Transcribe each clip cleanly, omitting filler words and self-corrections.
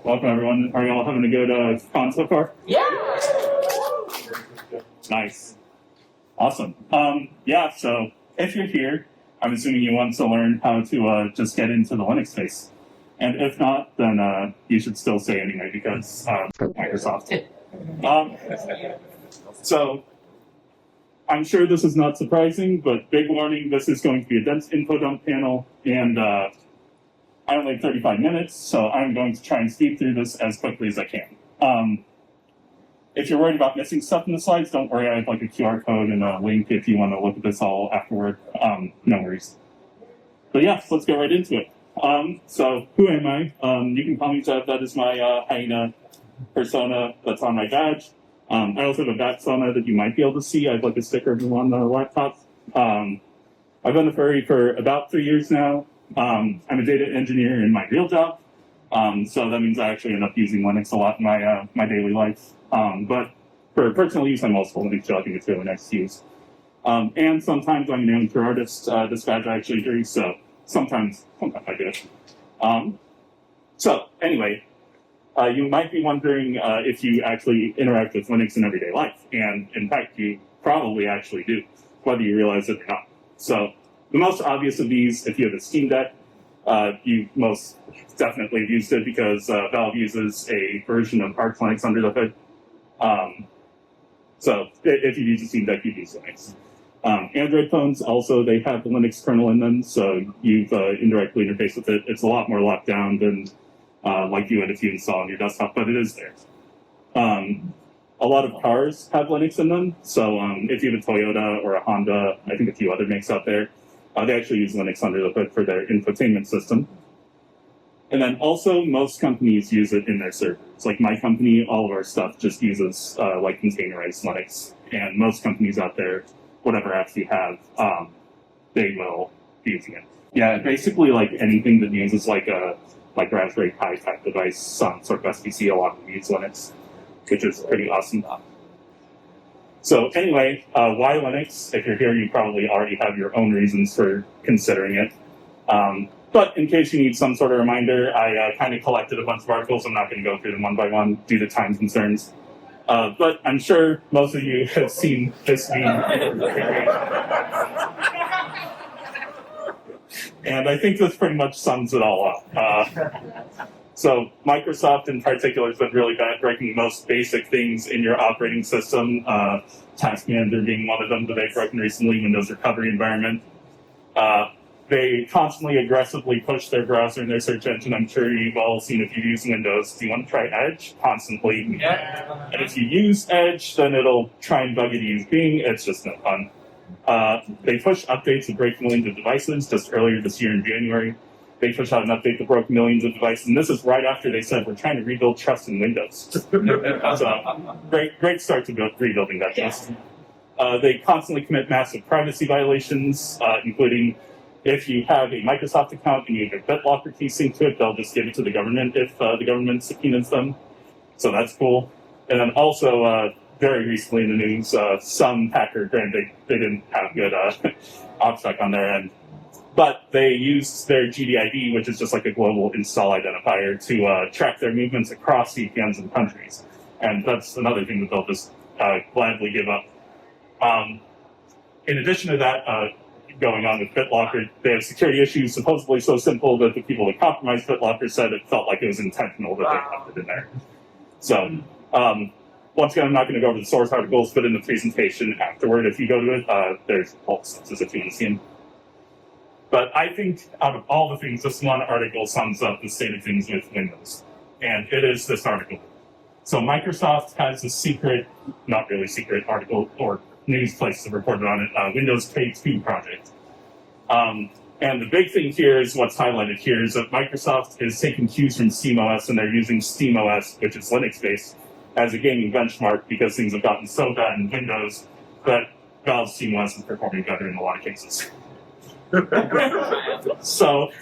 Welcome, everyone. Are you all having a good con so far? Yeah. Nice. Awesome. So if you're here, I'm assuming you want to learn how to just get into the Linux space. And if not, then you should still stay anyway because Microsoft. So I'm sure this is not surprising, but big warning, this is going to be a dense info dump panel, and I only have 35 minutes, so I'm going to try and speed through this as quickly as I can. If you're worried about missing stuff in the slides, don't worry, I have like a QR code and a link if you want to look at this all afterward. No worries. But yeah, let's get right into it. So who am I? You can call me Jeff, that is my hyena persona that's on my badge. I also have a bat persona that you might be able to see. I have like a sticker on the laptop. I've been a furry for about 3 years now. I'm a data engineer in my real job. So that means I actually end up using Linux a lot in my daily life. But for personal use, I'm also Linux jogging. It's really nice to use. And sometimes I'm an amateur artist. This badge I actually do, so sometimes I do it. So anyway, you might be wondering if you actually interact with Linux in everyday life. And in fact, you probably actually do, whether you realize it or not. So the most obvious of these, if you have a Steam Deck, you most definitely have used it because Valve uses a version of Arch Linux under the hood. So if you use a Steam Deck, you use Linux. Android phones also, they have the Linux kernel in them, so you've indirectly interfaced with it. It's a lot more locked down than like you would if you install on your desktop, but it is there. A lot of cars have Linux in them, so if you have a Toyota or a Honda, I think a few other makes out there, they actually use Linux under the hood for their infotainment system. And then also, most companies use it in their servers. Like my company, all of our stuff just uses like containerized Linux. And most companies out there, whatever apps you have, they will be using it. Yeah, basically like anything that uses like a Raspberry Pi type device, some sort of SPC, a lot of them use Linux, which is pretty awesome. So anyway, why Linux? If you're here, you probably already have your own reasons for considering it. But in case you need some sort of reminder, I kind of collected a bunch of articles. I'm not going to go through them one by one due to time concerns. But I'm sure most of you have seen this meme. And I think this pretty much sums it all up. So Microsoft in particular has been really bad at breaking the most basic things in your operating system. Task Manager being one of them that they've broken recently, Windows recovery environment. They constantly aggressively push their browser and their search engine. I'm sure you've all seen if you use Windows. Do you want to try Edge? Constantly. Yeah. And if you use Edge, then it'll try and bug you to use Bing. It's just no fun. They push updates that break millions of devices. Just earlier this year in January, they pushed out an update that broke millions of devices. And this is right after they said, we're trying to rebuild trust in Windows. So great start to rebuilding that trust. They constantly commit massive privacy violations, including if you have a Microsoft account and you have a BitLocker key synced to it, they'll just give it to the government if the government subpoenas them. So that's cool. And then also, very recently in the news, some hacker, granted they didn't have good OpSec on their end, but they used their GDID, which is just like a global install identifier, to track their movements across VPNs and countries. And that's another thing that they'll just gladly give up. In addition to that, going on with BitLocker, they have security issues supposedly so simple that the people that compromised BitLocker said it felt like it was intentional that they left it in there. So, once again, I'm not going to go over the source articles, but in the presentation afterward, if you go to it, there's all sources if you want to see them. But I think out of all the things, this one article sums up the state of things with Windows. And it is this article. So Microsoft has a secret, not really secret article, or news places have reported on it, Windows K2 project. And the big thing here is what's highlighted here is that Microsoft is taking cues from SteamOS and they're using SteamOS, which is Linux-based, as a gaming benchmark because things have gotten so bad in Windows that Valve's SteamOS is performing better in a lot of cases. So,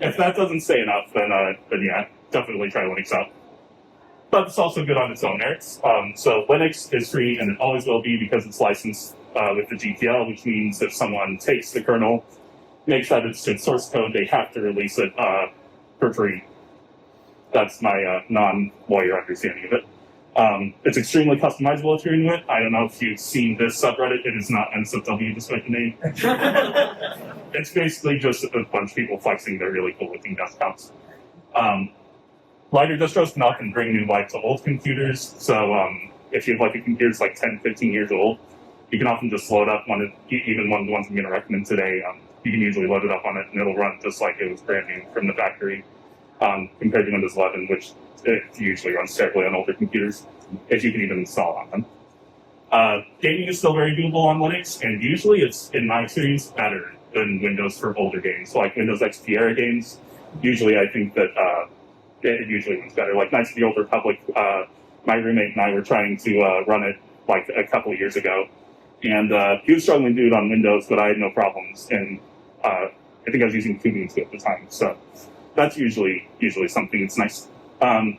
if that doesn't say enough, then yeah, definitely try Linux out. But it's also good on its own merits. So Linux is free, and it always will be because it's licensed with the GPL, which means if someone takes the kernel, makes that its source code, they have to release it for free. That's my non-lawyer understanding of it. It's extremely customizable if you're into it. I don't know if you've seen this subreddit. It is not NSFW despite the name. It's basically just a bunch of people flexing their really cool looking desktops. Lighter distros can often bring new life to old computers. So if you have like a computer that's like 10, 15 years old, you can often just load up even one of the ones I'm going to recommend today. You can usually load it up on it and it'll run just like it was brand new from the factory, compared to Windows 11, which it usually runs terribly on older computers, if you can even install on them. Gaming is still very doable on Linux, and usually it's, in my experience, better than Windows for older games. So like Windows XP era games, usually I think that it usually runs better. Like Knights of the Old Republic, my roommate and I were trying to run it like a couple of years ago, and he was struggling to do it on Windows, but I had no problems, and I think I was using Ubuntu at the time, so that's usually something that's nice.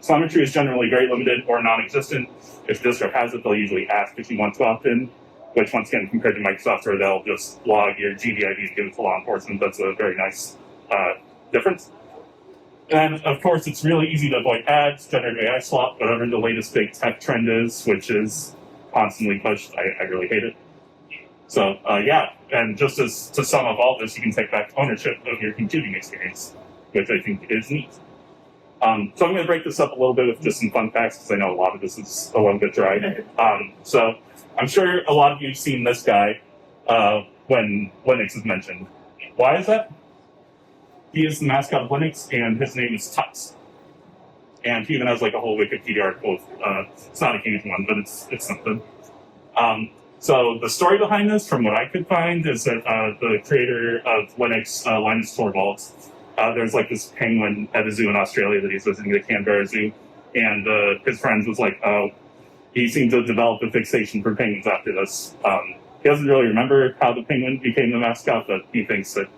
Telemetry is generally very limited or non-existent. If the distro has it, they'll usually ask if you want to opt in, which once again, compared to Microsoft, where they'll just log your GDID and give it to law enforcement, that's a very nice difference. And of course, it's really easy to avoid ads, generative AI swap, whatever the latest big tech trend is, which is constantly pushed. I really hate it. So yeah, and just to sum up all this, you can take back ownership of your computing experience, which I think is neat. So I'm going to break this up a little bit with just some fun facts, because I know a lot of this is a little bit dry. So I'm sure a lot of you have seen this guy when Linux is mentioned. Why is that? He is the mascot of Linux, and his name is Tux. And he even has like a whole Wikipedia article. It's not a huge one, but it's something. So the story behind this, from what I could find, is that the creator of Linux, Linus Torvalds, there's like this penguin at a zoo in Australia that he's visiting, the Canberra Zoo, and his friends was like, oh, he seemed to develop a fixation for penguins after this. He doesn't really remember how the penguin became the mascot, but he thinks that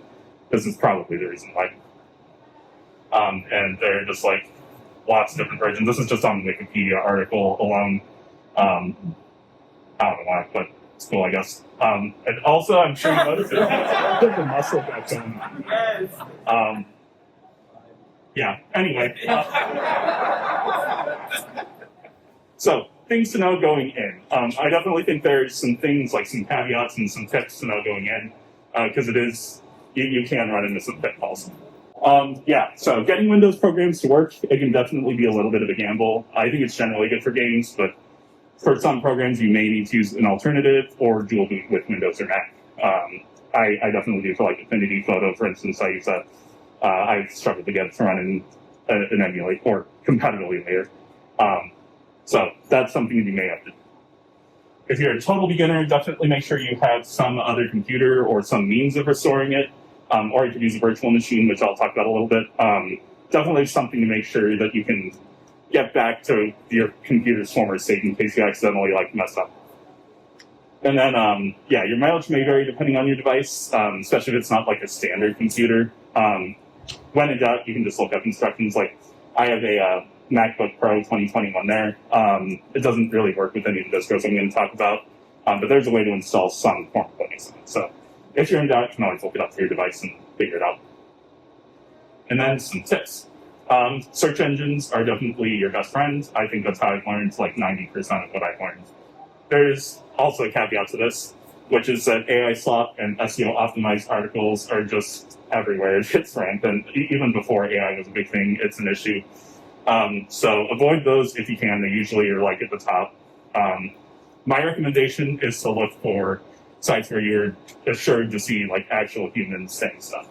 this is probably the reason why. And there are just like lots of different versions. This is just on the Wikipedia article alone. I don't know why, but it's cool, I guess. And also, I'm sure you noticed it. The muscle that's on. Yeah, anyway. So, things to know going in. I definitely think there's some things, like some caveats and some tips to know going in, because it is, you can run into some pitfalls. Yeah, so getting Windows programs to work, it can definitely be a little bit of a gamble. I think it's generally good for games, but for some programs, you may need to use an alternative or dual boot with Windows or Mac. I definitely do for like Affinity Photo, for instance. I use that. I've struggled to get it to run in an emulate or competitively later. So that's something that you may have to do. If you're a total beginner, definitely make sure you have some other computer or some means of restoring it. Or you could use a virtual machine, which I'll talk about a little bit. Definitely something to make sure that you can get back to your computer's former state in case you accidentally mess up. And then, yeah, your mileage may vary depending on your device, especially if it's not like a standard computer. When in doubt, you can just look up instructions. Like, I have a MacBook Pro 2021 there. It doesn't really work with any of the distros I'm going to talk about, but there's a way to install some form of Linux on it. So if you're in doubt, you can always look it up for your device and figure it out. And then some tips. Search engines are definitely your best friend. I think that's how I've learned like 90% of what I've learned. There's also a caveat to this, which is that AI slop and SEO optimized articles are just everywhere. It's rampant. Even before AI was a big thing, it's an issue. So avoid those if you can. They usually are like at the top. My recommendation is to look for sites where you're assured to see like actual humans saying stuff.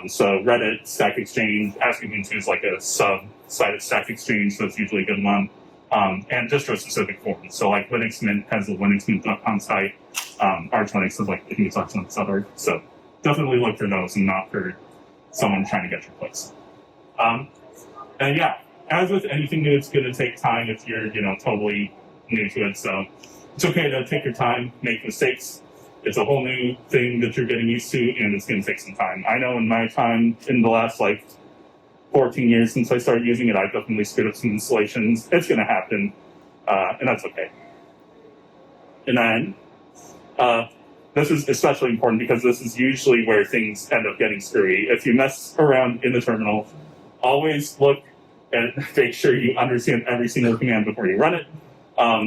So Reddit, Stack Exchange, Ask Ubuntu is like a sub-site of Stack Exchange, so it's usually a good one. And distro-specific forums. So like Linux Mint has a linuxmint.com site. Arch Linux is like, I think it's archlinux.org. So definitely look for those and not for someone trying to get your place. And yeah, as with anything new, it's going to take time if you're, totally new to it. So it's okay to take your time, make mistakes. It's a whole new thing that you're getting used to, and it's going to take some time. I know in my time, in the last 14 years since I started using it, I've definitely screwed up some installations. It's going to happen, and that's okay. And then, this is especially important because this is usually where things end up getting screwy. If you mess around in the terminal, always look and make sure you understand every single command before you run it.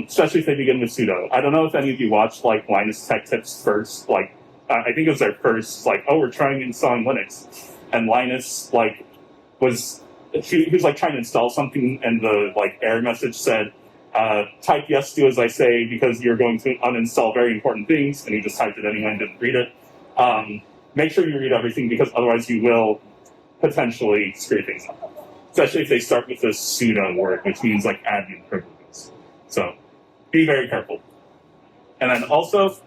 Especially if they begin with sudo. I don't know if any of you watched like Linus Tech Tips first. Like, I think it was their first. Like, oh, we're trying installing Linux, and Linus like he was like trying to install something, and the like error message said, "Type yes, do as I say, because you're going to uninstall very important things." And he just typed it anyway and didn't read it. Make sure you read everything, because otherwise you will potentially screw things up. Especially if they start with a sudo word, which means like admin privileges. So be very careful. And then also,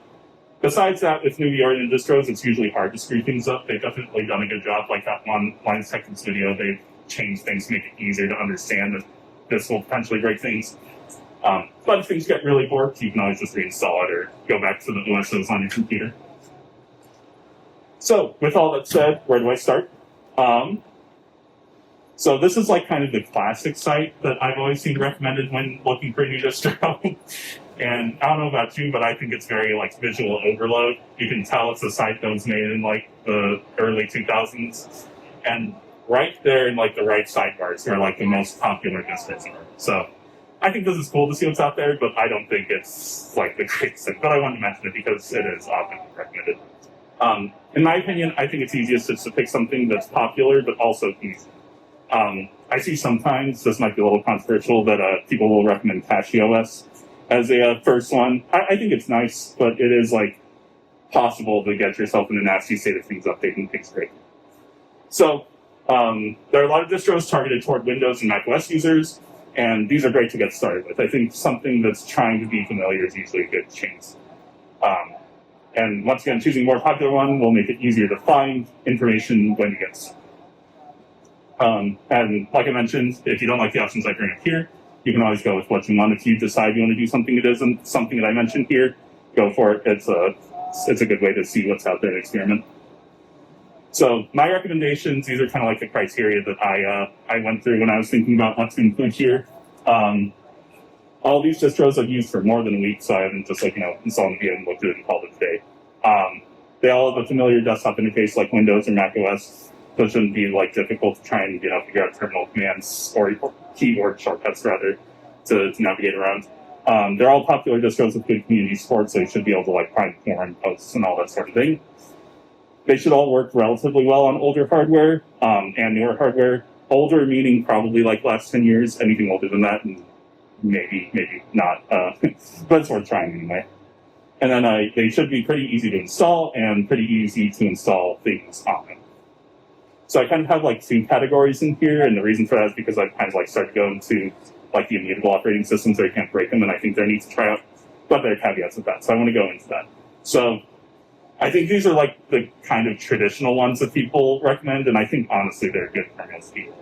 besides that, with newbie-oriented distros, it's usually hard to screw things up. They've definitely done a good job. Like that one Linus Tech Tips video, they've changed things to make it easier to understand that this will potentially break things. But if things get really warped, you can always just reinstall it or go back to the OSs on your computer. So, with all that said, where do I start? So this is like kind of the classic site that I've always seen recommended when looking for a new distro. And I don't know about you, but I think it's very like visual overload. You can tell it's a site that was made in like the early 2000s. And right there in like the right sidebars are like the most popular distros are. So I think this is cool to see what's out there, but I don't think it's like the greatest thing. But I wanted to mention it because it is often recommended. In my opinion, I think it's easiest just to pick something that's popular, but also easy. I see sometimes, this might be a little controversial, that people will recommend CachyOS as a first one. I think it's nice, but it is like possible to get yourself in a nasty state of things updating things great. So there are a lot of distros targeted toward Windows and macOS users, and these are great to get started with. I think something that's trying to be familiar is usually a good chance. And once again, choosing a more popular one will make it easier to find information when you get started. And like I mentioned, if you don't like the options I bring up here, you can always go with what you want. If you decide you want to do something that isn't something that I mentioned here, go for it. It's a good way to see what's out there and experiment. So my recommendations, these are kind of like the criteria that I went through when I was thinking about what to include here. All these distros I've used for more than a week, so I haven't just installed them and looked at it and called it a day. They all have a familiar desktop interface like Windows or macOS. So it shouldn't be like difficult to try and figure out terminal commands or keyboard shortcuts rather to navigate around. They're all popular distros with good community support, so you should be able to like find forum posts and all that sort of thing. They should all work relatively well on older hardware and newer hardware. Older meaning probably like last 10 years. Anything older than that, and maybe not. But it's worth trying anyway. And then they should be pretty easy to install and pretty easy to install things on them. So I kind of have like two categories in here, and the reason for that is because I've kind of like started going to like the immutable operating systems where you can't break them, and I think they're neat to try out, but there are caveats with that, so I want to go into that. So I think these are like the kind of traditional ones that people recommend, and I think honestly they're good for most people.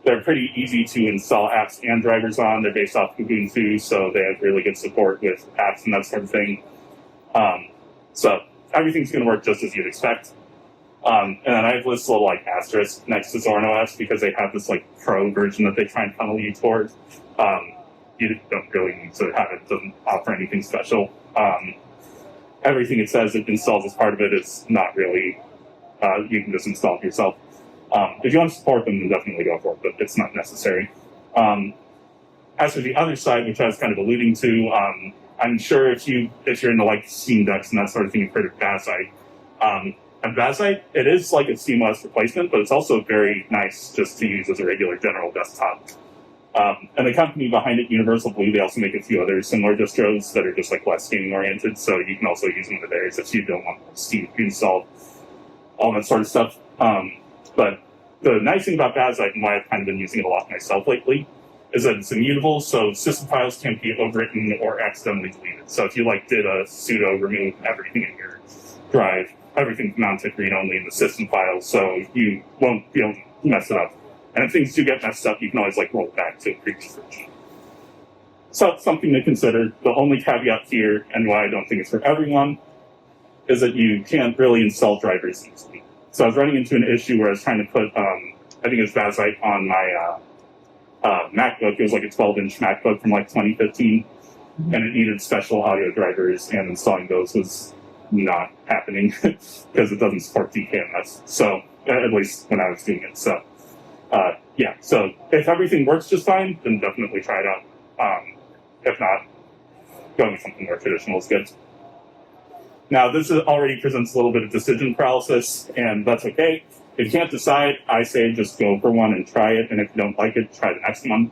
They're pretty easy to install apps and drivers on. They're based off Ubuntu, so they have really good support with apps and that sort of thing. So everything's going to work just as you'd expect. And then I have this little like asterisk next to ZoranOS because they have this like pro version that they try and funnel you towards. You don't really need to have it. It doesn't offer anything special. Everything it says it installs as part of it is not really, you can just install it yourself. If you want to support them, then definitely go for it, but it's not necessary. As for the other side, which I was kind of alluding to, I'm sure if you're into like Steam Decks and that sort of thing, you've heard of Bazite. And Bazite, it is like a SteamOS replacement, but it's also very nice just to use as a regular general desktop. And the company behind it, Universal Blue, they also make a few other similar distros that are just like less gaming oriented, so you can also use them with theirs if you don't want Steam to install all that sort of stuff. But the nice thing about Bazite, and why I've kind of been using it a lot myself lately, is that it's immutable, so system files can't be overwritten or accidentally deleted. So if you like did a sudo remove everything in your drive, everything's mounted read-only in the system files, so you won't be able to mess it up. And if things do get messed up, you can always like roll back to a previous version. So it's something to consider. The only caveat here, and why I don't think it's for everyone, is that you can't really install drivers easily. So I was running into an issue where I was trying to put, I think it was Bazite on my MacBook. It was like a 12-inch MacBook from like 2015, and it needed special audio drivers, and installing those was not happening because it doesn't support DKMS. So at least when I was doing it. So yeah, so if everything works just fine, then definitely try it out. If not, going with something more traditional is good. Now, this already presents a little bit of decision paralysis, and that's okay. If you can't decide, I say just go for one and try it, and if you don't like it, try the next one.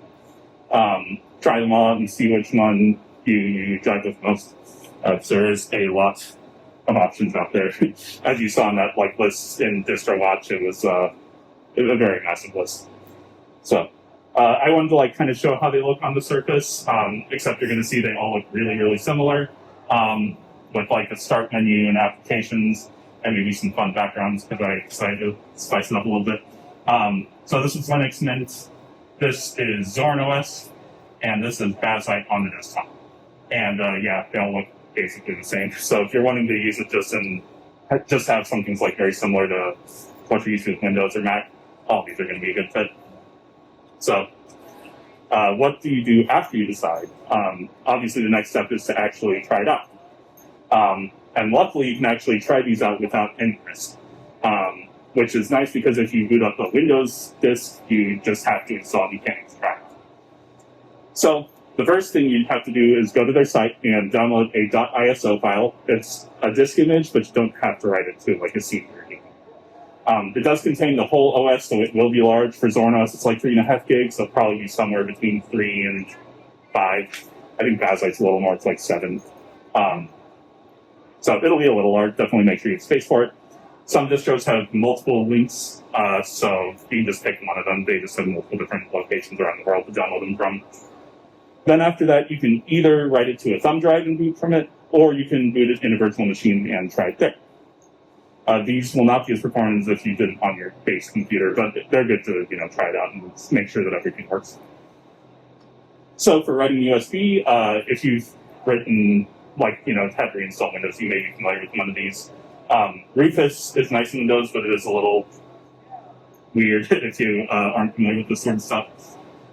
Try them all out and see which one you jive with most. There's a lot of options out there. As you saw in that list in Distro Watch, it was a very massive list. So I wanted to kind of show how they look on the surface, except you're going to see they all look really, really similar, with a start menu and applications and maybe some fun backgrounds because I decided to spice it up a little bit. So this is Linux Mint. This is Zorin OS, and this is Bazite on the desktop. And yeah, they all look basically the same. So if you're wanting to use it just have some things very similar to what you're used to with Windows or Mac, all these are going to be a good fit. So what do you do after you decide? Obviously, the next step is to actually try it out. And luckily, you can actually try these out without any risk, which is nice because if you boot up a Windows disk, you just have to install it. You can't extract. So the first thing you have to do is go to their site and download a .iso file. It's a disk image, but you don't have to write it to a C or anything. It does contain the whole OS, so it will be large. For Zorin OS, it's 3.5 gigs, so it'll probably be somewhere between 3 and 5. I think Bazite's a little more, it's 7. So it'll be a little large. Definitely make sure you have space for it. Some distros have multiple links, so you can just pick one of them. They just have multiple different locations around the world to download them from. Then after that, you can either write it to a thumb drive and boot from it, or you can boot it in a virtual machine and try it there. These will not be as performant as if you did it on your base computer, but they're good to try it out and make sure that everything works. So for writing USB, if you've written had reinstalled Windows, you may be familiar with one of these. Rufus is nice in Windows, but it is a little weird if you aren't familiar with this sort of stuff.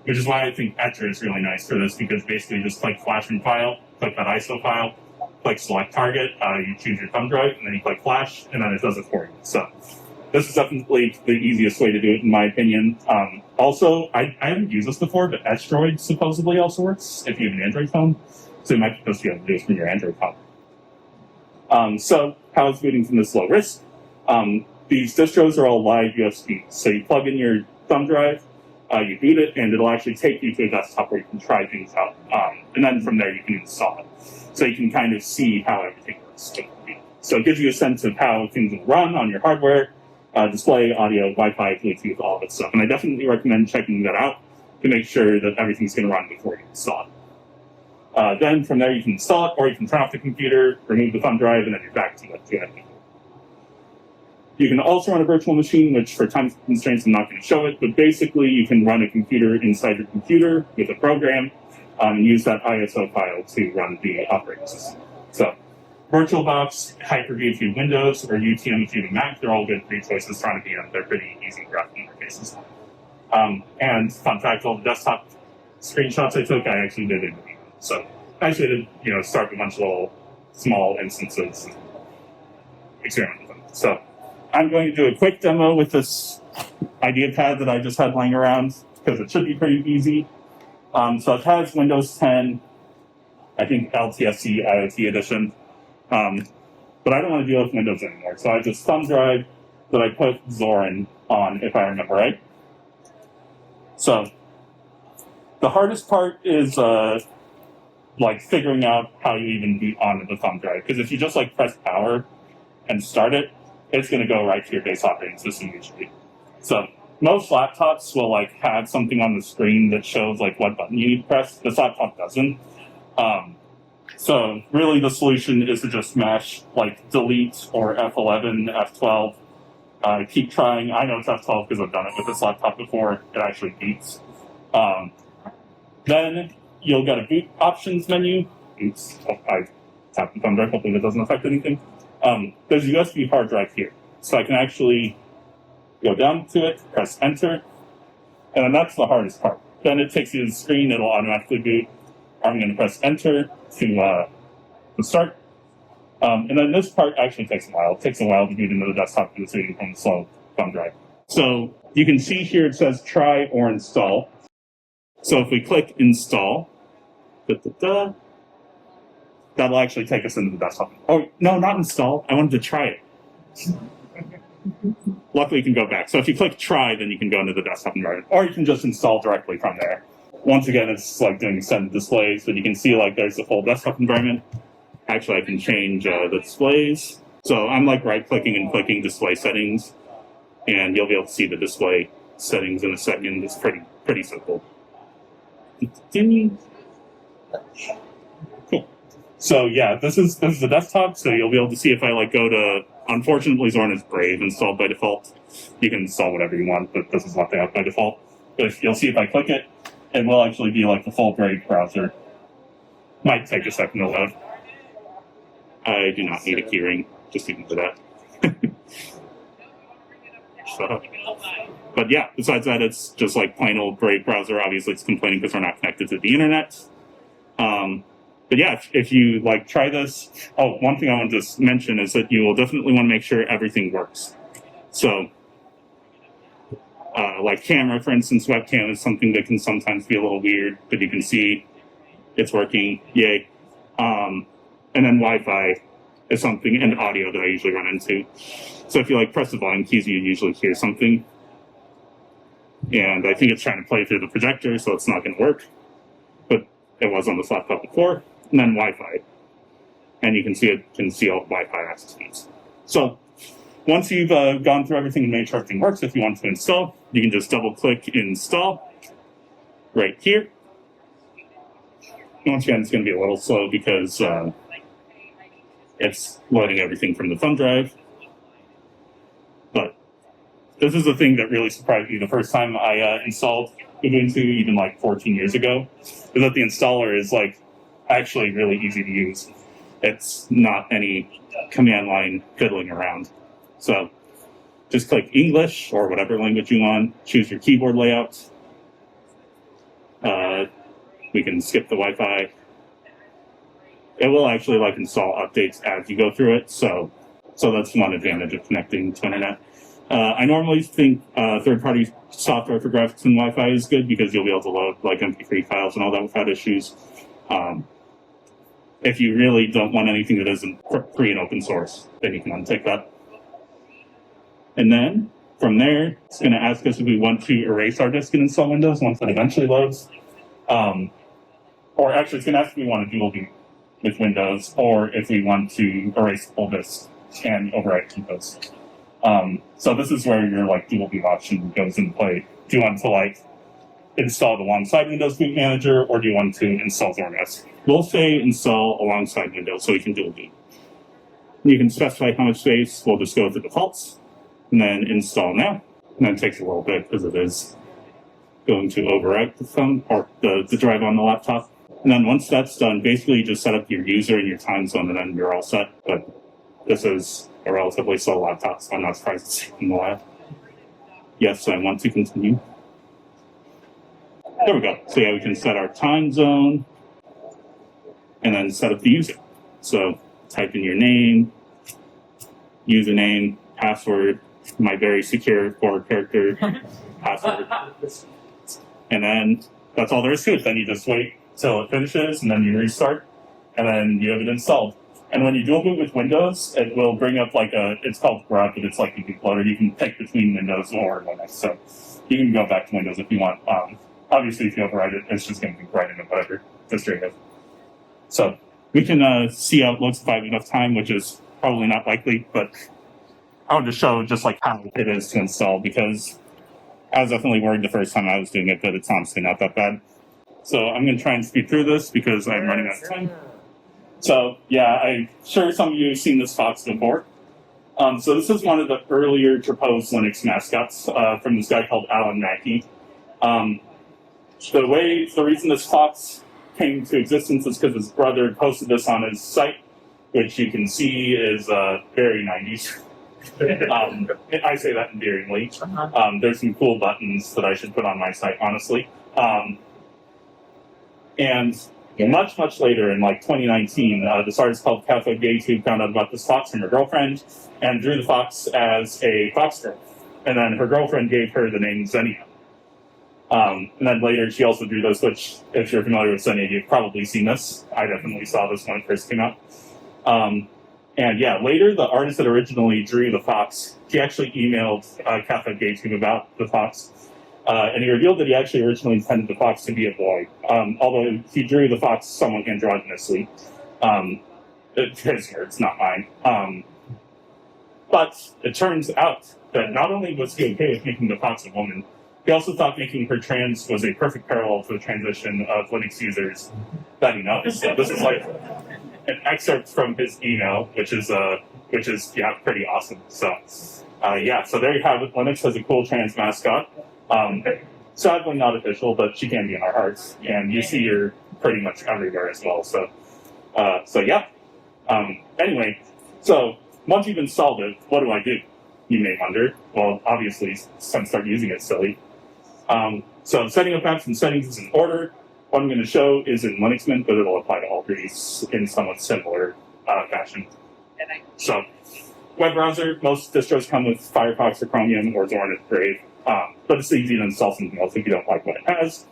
Which is why I think Enter is really nice for this, because basically you just click Flash from File, click that ISO file, click Select Target, you choose your thumb drive, and then you click Flash, and then it does it for you. So this is definitely the easiest way to do it, in my opinion. Also, I haven't used this before, but Droid supposedly also works if you have an Android phone. So you might be supposed to be able to do this from your Android phone. So how is booting from this low risk? These distros are all live USB. So you plug in your thumb drive, you boot it, and it'll actually take you to a desktop where you can try things out. And then from there you can install it. So you can kind of see how everything works. So it gives you a sense of how things will run on your hardware, display, audio, Wi-Fi, Bluetooth, all that stuff. And I definitely recommend checking that out to make sure that everything's going to run before you install it. Then from there you can install it, or you can turn off the computer, remove the thumb drive, and then you're back to it. You can also run a virtual machine, which for time constraints I'm not going to show it, but basically you can run a computer inside your computer with a program and use that ISO file to run the operating system. So VirtualBox, Hyper-V if you have Windows, or UTM if you have a Mac, they're all good free choices to run a VM. They're pretty easy graphical interfaces. And fun fact, all the desktop screenshots I took, I actually did in the VM. So I actually did, start a bunch of little small instances and experiment with them. So I'm going to do a quick demo with this idea pad that I just had laying around because it should be pretty easy. So it has Windows 10, I think LTSC IoT edition, but I don't want to deal with Windows anymore. So I just thumb drive that I put Zorin on, if I remember right. So the hardest part is figuring out how you even boot onto the thumb drive. Because if you just press power and start it, it's going to go right to your base operating system usually. So most laptops will have something on the screen that shows what button you need to press. This laptop doesn't. So really the solution is to just mash delete or F11, F12. Keep trying. I know it's F12 because I've done it with this laptop before. It actually beats. Then you'll get a boot options menu. Oops, I tapped the thumb drive. Hopefully that doesn't affect anything. There's a USB hard drive here. So I can actually go down to it, press enter, and then that's the hardest part. Then it takes you to the screen, it'll automatically boot. I'm going to press enter to start. And then this part actually takes a while. It takes a while to boot into the desktop because it's reading from the slow thumb drive. So you can see here it says try or install. So if we click install, that'll actually take us into the desktop. Oh, no, not install. I wanted to try it. Luckily, you can go back. So if you click try, then you can go into the desktop environment, or you can just install directly from there. Once again, it's like doing extended displays, but you can see like there's the full desktop environment. Actually, I can change the displays. So I'm like right-clicking and clicking display settings, and you'll be able to see the display settings in a second. It's pretty simple. Cool. So yeah, this is the desktop. So you'll be able to see if I like go to. Unfortunately, Zorn is Brave installed by default. You can install whatever you want, but this is what they have by default. But if you'll see if I click it, it will actually be like the full Brave browser. Might take a second to load. I do not need a keyring, just even for that. So, but yeah, besides that, it's just like plain old Brave browser. Obviously, it's complaining because we're not connected to the internet. But yeah, if you like try this, one thing I want to just mention is that you will definitely want to make sure everything works. So, like camera, for instance, webcam is something that can sometimes be a little weird, but you can see it's working. Yay. And then Wi-Fi is something, and audio that I usually run into. So if you like press the volume keys, you usually hear something. And I think it's trying to play through the projector, so it's not going to work. But it was on this laptop before. And then Wi-Fi. And you can see all Wi-Fi access keys. So once you've gone through everything and made sure everything works, if you want to install, you can just double-click install right here. Once again, it's going to be a little slow because it's loading everything from the thumb drive. But this is the thing that really surprised me the first time I installed Ubuntu, even like 14 years ago, is that the installer is like actually really easy to use. It's not any command line fiddling around. So just click English or whatever language you want, choose your keyboard layout. We can skip the Wi-Fi. It will actually like install updates as you go through it, so that's one advantage of connecting to internet. I normally think third-party software for graphics and Wi-Fi is good because you'll be able to load like MP3 files and all that without issues. If you really don't want anything that isn't free and open source, then you can untick that. And then from there, it's going to ask us if we want to erase our disk and install Windows once it eventually loads. Or actually, it's going to ask if we want to dual boot with Windows, or if we want to erase the full disk and overwrite Windows. So this is where your like dual boot option goes into play. Do you want to like install it alongside Windows Boot Manager, or do you want to install ZornOS? We'll say install alongside Windows so we can dual boot. You can specify how much space. We'll just go with the defaults, and then install now. And then it takes a little bit because it is going to overwrite the thumb or the drive on the laptop. And then once that's done, basically you just set up your user and your time zone, and then you're all set. But this is a relatively slow laptop, so I'm not surprised it's taking a while. Yes, I want to continue. There we go. So yeah, we can set our time zone and then set up the user. So type in your name, username, password, my very secure 4-character password. And then that's all there is to it. Then you just wait till it finishes, and then you restart, and then you have it installed. And when you dual boot with Windows, it will bring up like it's called Grub, but it's like a bootloader. You can pick between Windows or Linux. So you can go back to Windows if you want. Obviously, if you override it, it's just going to be right into whatever history it is. So we can see how it looks if I have enough time, which is probably not likely, but I wanted to show just like how it is to install, because I was definitely worried the first time I was doing it, but it's honestly not that bad. So I'm going to try and speed through this because I'm running out of time. So yeah, I'm sure some of you have seen this fox before. So this is one of the earlier proposed Linux mascots from this guy called Alan Mackey. The reason this fox came to existence is because his brother posted this on his site, which you can see is very 90s. I say that endearingly. There's some cool buttons that I should put on my site, honestly. And much, much later, in like 2019, this artist called Catholic Gates, who found out about this fox from her girlfriend and drew the fox as a fox girl. and then her girlfriend gave her the name Xenia. And then later she also drew this, which, if you're familiar with Xenia, you've probably seen this. I definitely saw this when it first came out. And yeah, later the artist that originally drew the fox, he actually emailed Catholic Gay Team about the fox. And he revealed that he actually originally intended the fox to be a boy. Although he drew the fox somewhat androgynously. His words, not mine. But it turns out that not only was he okay with making the fox a woman, he also thought making her trans was a perfect parallel to the transition of Linux users that he noticed. So this is like an excerpt from his email, which is pretty awesome. So so there you have it. Linux has a cool trans mascot. Sadly not official, but she can be in our hearts, and you see her pretty much everywhere as well. So anyway, so once you've installed it, what do I do? You may wonder. Well, obviously, start using it, silly. So setting up apps and settings is in order. What I'm going to show is in Linux Mint, but it'll apply to all three in somewhat similar fashion. So, web browser, most distros come with Firefox or Chromium or Zorn if Brave, but it's easy to install something else if you don't like what it has.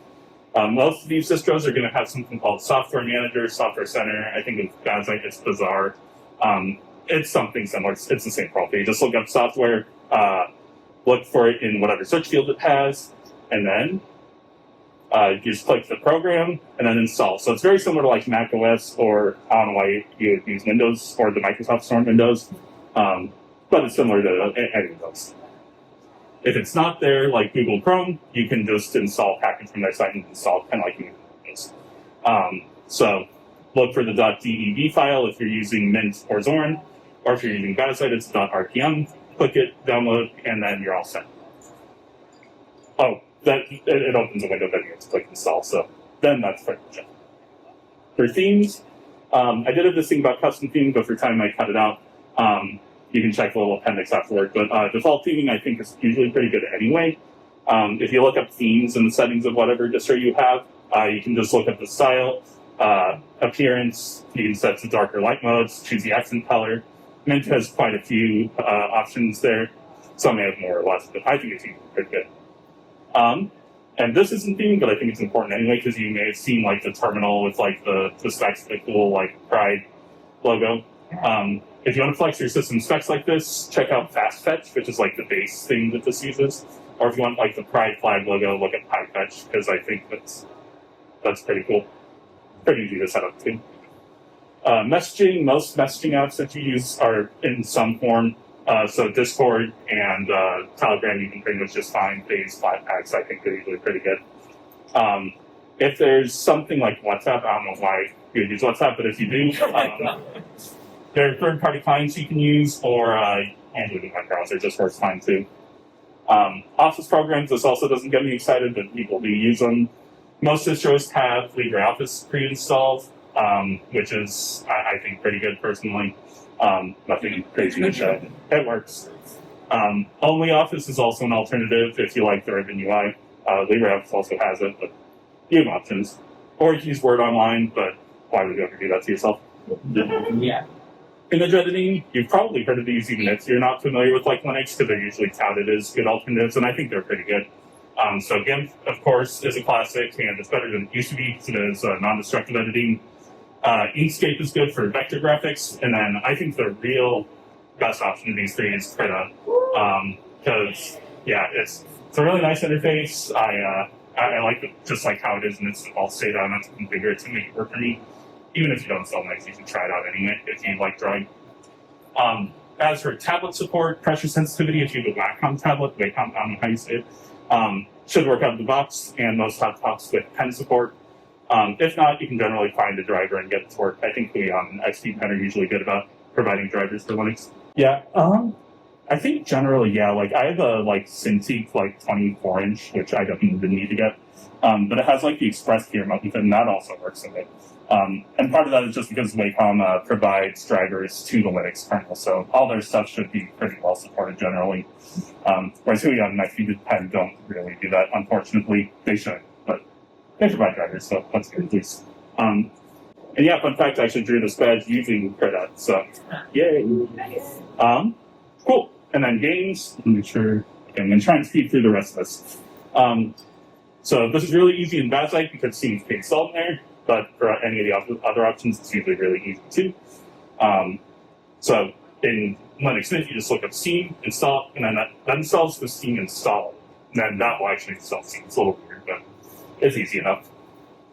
Most of these distros are going to have something called Software Manager, Software Center. I think with Bazite it's Bazaar. It's something similar. It's the same profile. You just look up software, look for it in whatever search field it has, and then you just click the program and then install. So it's very similar to like Mac OS, or I don't know why you would use Windows or the Microsoft Store Windows, but it's similar to any of those. If it's not there, like Google Chrome, you can just install a package from their site and install it, kind of like Windows. So look for the .dev file if you're using Mint or Zorn, or if you're using Bazite, it's .rpm. Click it, download, and then you're all set. Oh, it opens a window that you have to click install, so then that's pretty much it. For themes, I did have this thing about custom theming, but for time I cut it out. You can check the little appendix afterward, but default theming I think is usually pretty good anyway. If you look up themes in the settings of whatever distro you have, you can just look up the style, appearance, you can set to dark or light modes, choose the accent color. Mint has quite a few options there. Some may have more or less, but I think it's usually pretty good. And this isn't theming, but I think it's important anyway, because you may have seen like the terminal with like the specs, the cool like Pride logo. If you want to flex your system specs like this, check out Fast Fetch, which is like the base thing that this uses. Or if you want like the Pride flag logo, look at PyFetch, because I think that's pretty cool. Pretty easy to set up too. Messaging, most messaging apps that you use are in some form. So Discord and Telegram you can pretty much just find. They use Flatpaks. I think they're usually pretty good. If there's something like WhatsApp, I don't know why you would use WhatsApp, but if you do, there are third-party clients you can use, or Android in my browser just works fine too. Office programs, this also doesn't get me excited, but people do use them. Most distros have LibreOffice pre-installed, which is, I think, pretty good personally. Nothing crazy to show. It works. OnlyOffice is also an alternative if you like the ribbon UI. LibreOffice also has it, but you have options. Or you can use Word Online, but why would you ever do that to yourself? Yeah. Image editing, you've probably heard of these even if you're not familiar with like Linux, because they're usually touted as good alternatives, and I think they're pretty good. So GIMP, of course, is a classic, and it's better than it used to be because it is non-destructive editing. Inkscape is good for vector graphics, and then I think the real best option of these three is Krita, because it's a really nice interface. I like it just like how it is, and it's all stayed on it to configure it to make it work for me. Even if you don't install Linux, you should try it out anyway if you like drawing. As for tablet support, pressure sensitivity, if you have a Wacom tablet, I don't know how you say it, should work out of the box, and most laptops with pen support. If not, you can generally find a driver and get it to work. I think we on XP Pen are usually good about providing drivers for Linux. Yeah, I think generally, like I have a Cintiq 24-inch, which I definitely didn't need to get. But it has the Express key remote, and that also works in it. And part of that is just because Wacom provides drivers to the Linux kernel, so all their stuff should be pretty well supported generally. Whereas we on XP Pen don't really do that, unfortunately. They should, but they provide drivers, so that's good at least. And yeah, fun fact, I actually drew this badge using Krita, so yay. Cool. And then games, make sure I thing and try and speed through the rest of this. So this is really easy in Bazite because Steam is pre-installed in there, but for any of the other options, it's usually really easy too. So in Linux Mint, you just look up Steam, install, and then that installs the Steam install. And then that will actually install Steam. It's a little weird, but it's easy enough.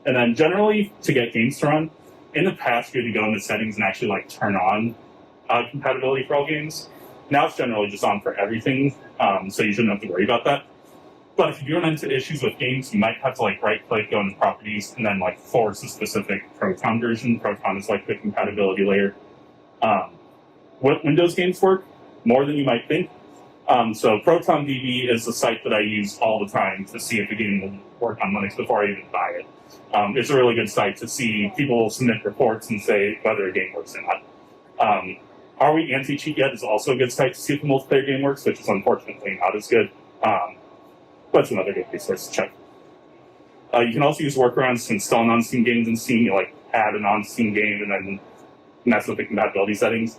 And then generally, to get games to run, in the past, you had to go into settings and actually like turn on compatibility for all games. Now it's generally just on for everything, so you shouldn't have to worry about that. But if you do run into issues with games, you might have to like right-click, go into properties, and then like force a specific Proton version. Proton is like the compatibility layer. Windows games work more than you might think. So ProtonDB is the site that I use all the time to see if a game will work on Linux before I even buy it. It's a really good site to see people submit reports and say whether a game works or not. Are We Anti-Cheat Yet is also a good site to see if a multiplayer game works, which is unfortunately not as good. But it's another good resource to check. You can also use workarounds to install non-Steam games in Steam. You like add a non-Steam game and then mess with the compatibility settings.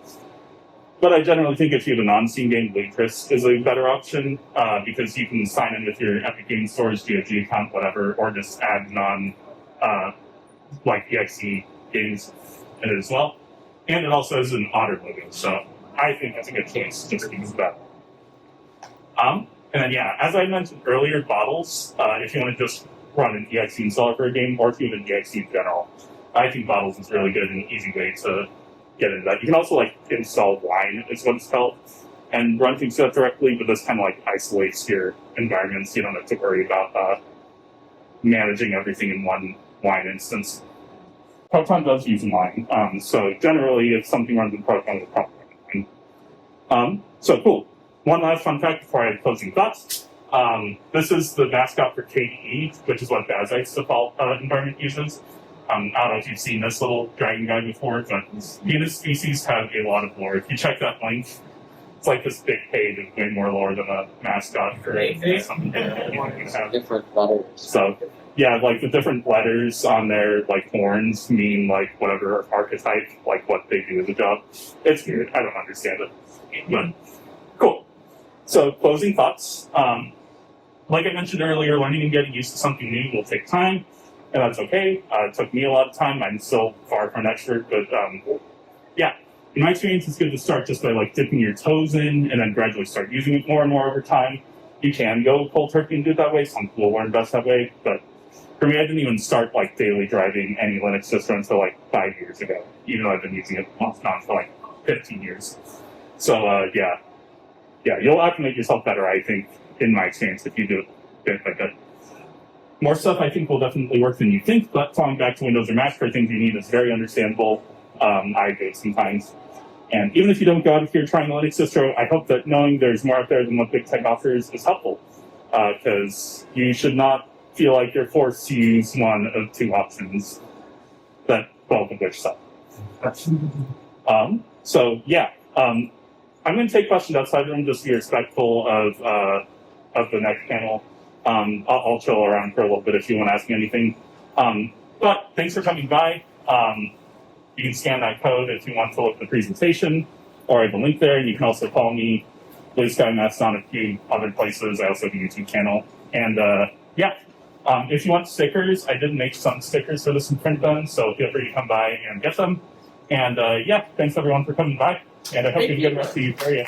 But I generally think if you have a non-Steam game, Lutris is a better option because you can sign in with your Epic Games Store's GOG account, whatever, or just add exe games in it as well. And it also has an otter logo, so I think that's a good choice just because of that. And then, yeah, as I mentioned earlier, bottles, if you want to just run an exe installer for a game, or if you have an exe in general, I think bottles is really good and an easy way to get into that. You can also install wine, is what it's called, and run things out directly, but this kind of isolates your environments. You don't have to worry about managing everything in one wine instance. Proton does use wine, so generally if something runs in Proton, it'll probably run wine. So cool. One last fun fact before I have closing thoughts. This is the mascot for KDE, which is what Bazite's default environment uses. I don't know if you've seen this little dragon guy before, but Venus species have a lot of lore. If you check that link, it's like this big page of way more lore than a mascot for something different letters. So, yeah, the different letters on their horns mean whatever archetype, what they do as a job. It's weird. I don't understand it. But cool. So, closing thoughts. Like I mentioned earlier, learning and getting used to something new will take time. And that's okay. It took me a lot of time. I'm still far from an expert, but yeah. In my experience, it's good to start just by dipping your toes in and then gradually start using it more and more over time. You can go cold turkey and do it that way. Some people learn best that way, but for me, I didn't even start daily driving any Linux system until 5 years ago, even though I've been using it off and on for 15 years. So yeah, you'll acclimate yourself better, I think, in my experience, if you do it bit by bit. More stuff I think will definitely work than you think, but falling back to Windows or Mac for things you need is very understandable. I do it sometimes. And even if you don't go out here trying the Linux distro, I hope that knowing there's more out there than what Big Tech offers is helpful. Because you should not feel like you're forced to use one of two options, that both of which suck. So yeah, I'm going to take questions outside the room just to be respectful of the next panel. I'll chill around for a little bit if you want to ask me anything. But thanks for coming by. You can scan that code if you want to look at the presentation, or I have a link there, and you can also follow me, Blue Sky Mastodon, a few other places. I also have a YouTube channel. And yeah, if you want stickers, I did make some stickers for this in print them, so feel free to come by and get them. And yeah, thanks everyone for coming by, and I hope you have a good rest of your area.